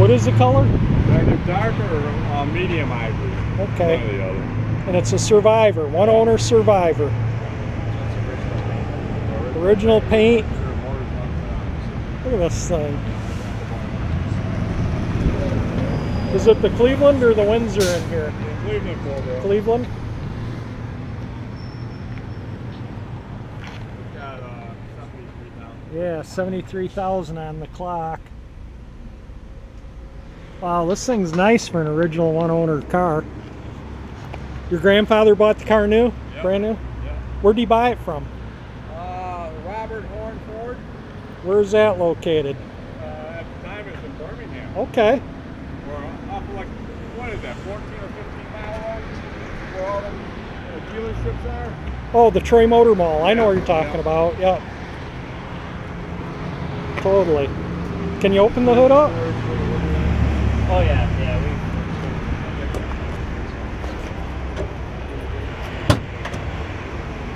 What is the color? Either dark or medium ivory. Okay. One or the other. And it's a Survivor, one owner Survivor. Original paint. Look at this thing. Is it the Cleveland or the Windsor in here? Cleveland photo. Cleveland? Got 73,000. Yeah, 73,000 on the clock. Wow, this thing's nice for an original one-owner car. Your grandfather bought the car new? Yep. Brand new? Yep. Where'd he buy it from? Robert Horn Ford. Where's that located? At the time it was in Birmingham. Okay. We're off of like, what is that, 14 or 15 mile road? Where all the dealerships are? Oh, the Troy Motor Mall. I know Yeah, what you're talking yeah. about. Yep. Totally. Can you open the hood up? Oh yeah,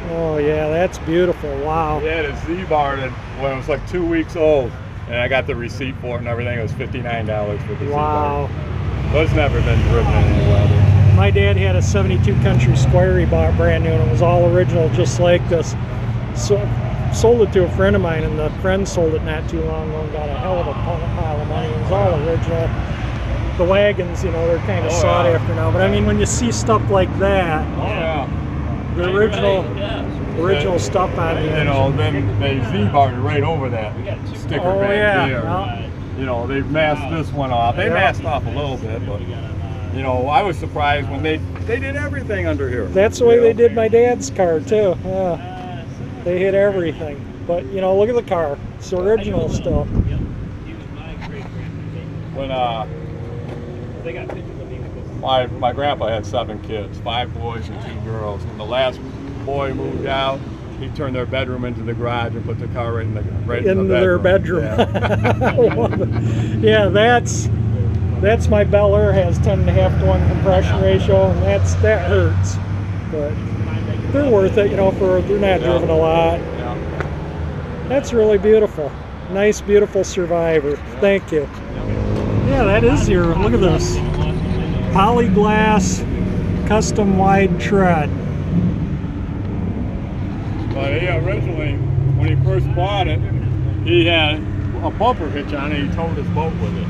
Oh yeah, that's beautiful. Wow. We had a Z-Bar that when it was like 2 weeks old, and I got the receipt for it and everything. It was $59 for the Wow. Z-Bar. So it's never been driven in any weather. My dad had a 72 Country Squire he bought brand new, and it was all original, just like this. So sold it to a friend of mine, and the friend sold it not too long ago and got a hell of a pile of money. It was all original. The wagons, you know, they're kind of sought after now. But I mean, when you see stuff like that, Oh yeah. the original stuff on the You know, then they Z-barred right over that sticker Oh, back yeah. there. Well, You know, they've masked this one off. They Yeah. masked off a little bit, but you know, I was surprised when they did everything under here. that's the way You they know? did my dad's car too. Yeah, they hit everything. But you know, look at the car; it's original still. When they got pictures of me. my grandpa had 7 kids, 5 boys and 2 girls. When the last boy moved out, he turned their bedroom into the garage and put the car right in Their bedroom. Yeah. Yeah, that's my Bel Air has 10.5 to 1 compression ratio, and that hurts. But they're worth it, you know. They're not driven a lot. Yeah. That's really beautiful. Nice, beautiful Survivor. Thank you. Yeah, that is your. Look at this. Polyglass, custom wide tread. But he originally, when he first bought it, he had a bumper hitch on it. He towed his boat with it.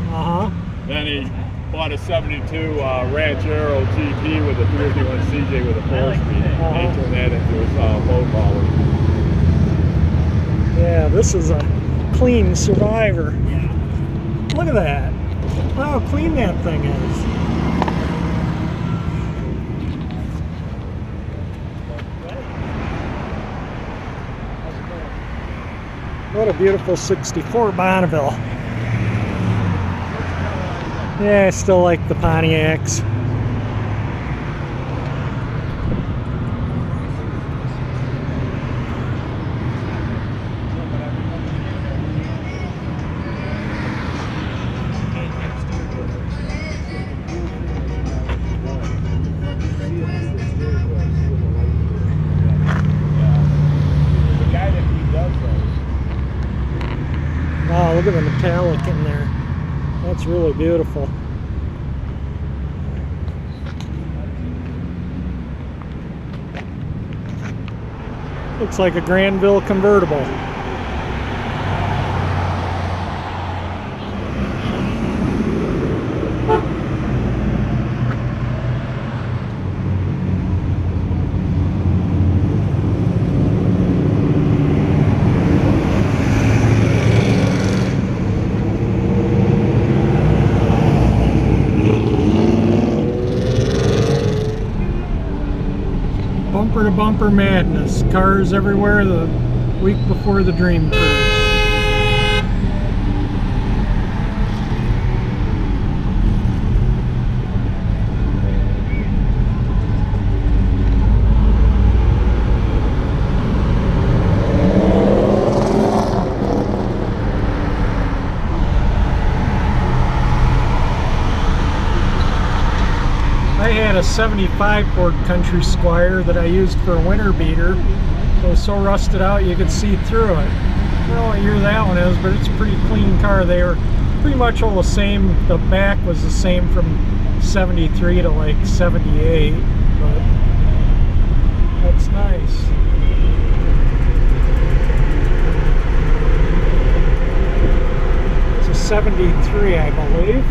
Then he bought a 72 Ranchero GT with a 351 CJ with a 4-speed. And he turned that into his boat hauler. Yeah, this is a clean Survivor. Look at that. Look how clean that thing is. What a beautiful 64 Bonneville. Yeah, I still like the Pontiacs. Wow, look at the metallic in there. That's really beautiful. Looks like a Granville convertible. Bumper to bumper madness. Cars everywhere the week before the Dream Cruise. I had a 75 Ford Country Squire that I used for a winter beater. It was so rusted out you could see through it. I don't know what year that one is, but it's a pretty clean car. They were pretty much all the same. The back was the same from 73 to like 78, but that's nice. It's a 73, I believe.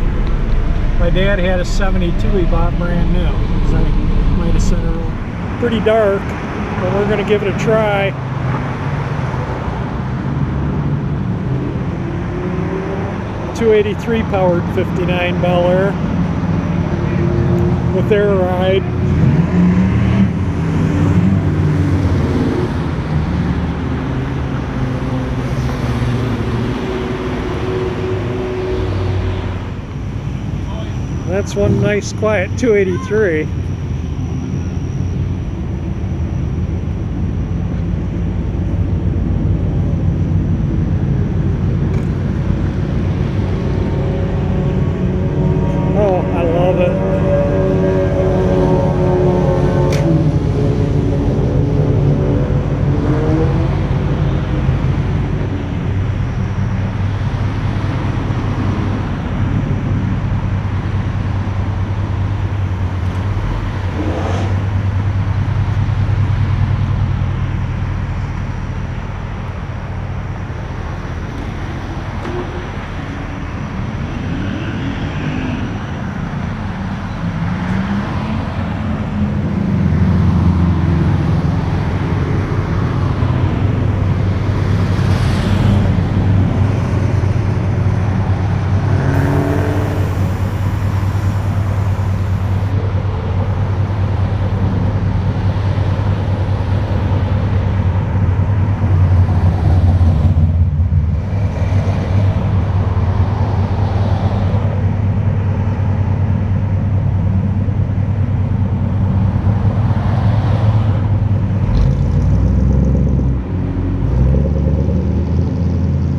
My dad had a 72 he bought brand new, as I might have said earlier. Pretty dark, but we're going to give it a try. .283 powered 59 Bel Air with air ride. That's one nice quiet 283. Oh, I love it.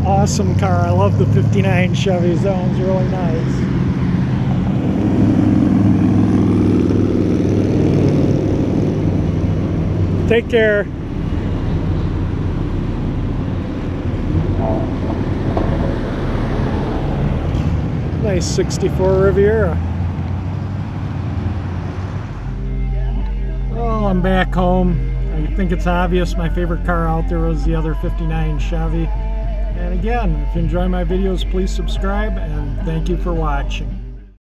Awesome car. I love the 59 Chevys. That one's really nice. Take care. Nice 64 Riviera. Well, I'm back home. I think it's obvious my favorite car out there was the other 59 Chevy. And again, if you enjoy my videos, please subscribe, and thank you for watching.